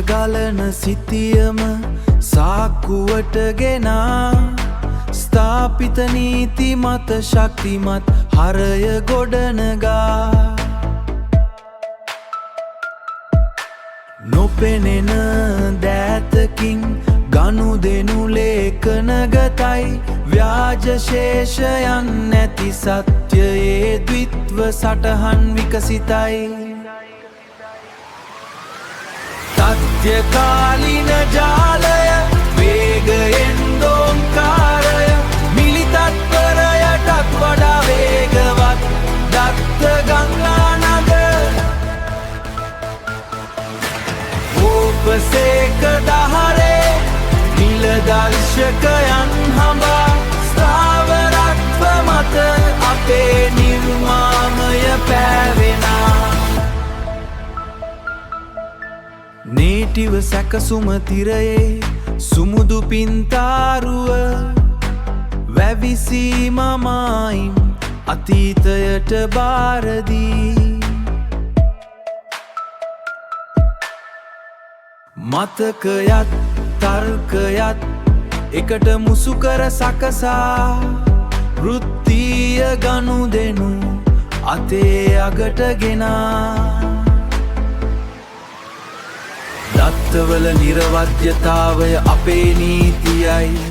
ගලන සිතියම සාක්කුවට ගෙනා ස්ථාපිත නීති මත ශක්තිමත් හරය ගොඩනගා නොපෙනෙන දෑතකින් ගනුදෙනු ලේඛනගතයි ව්‍යාජශේෂයන් නැති සත්‍යයේ ද්විත්ව සටහන් විකසිතයි තත්්‍යකාලින ජාලය වේගයෙන් දෝංකාරය මිලිතත්පරයටත් වඩා වේගවත් දත්ත ගංගානද ඕපසේක දහරේ නිලදර්ශකයන් හඹා ස්ථාවරත්ව මත අපේ නිර්මාමය පෑවෙනා නේටිව සැකසුම තිරයේ සුමුදු පින්තාරුව වැවිසීමමයින් අතීතයට බාරදී මතකයත් තර්කයත් එකට මුසුකර සකසා වෘත්තීය ගනුදෙනු අතේ අගට ගෙනා දත්තවල නිරවද්‍යතාවය අපේ නීතියයි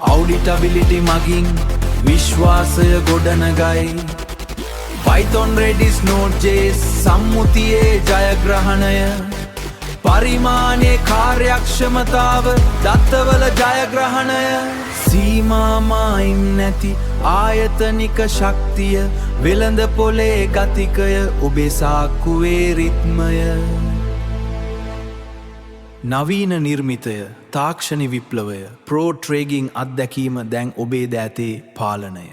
අවුඩිටබිලිටි මගින් විශ්වාසය ගොඩනගයි Python Redis Node.js සම්මුතියේ ජයග්‍රහණය පරිමාණයේ කාර්යක්ෂමතාව දත්තවල ජයග්‍රහණය සීමාමයින් නැති ආයතනික ශක්තිය වෙළඳ පොලේ ගතිකය ඔබේ සාක්කුවේ රිත්මය නවීන නිර්මිතය තාක්ෂණ විප්ලවය ප්‍රෝ ට්‍රේගිං අත්දැකීම දැන් ඔබේ දෑතේ පාලනය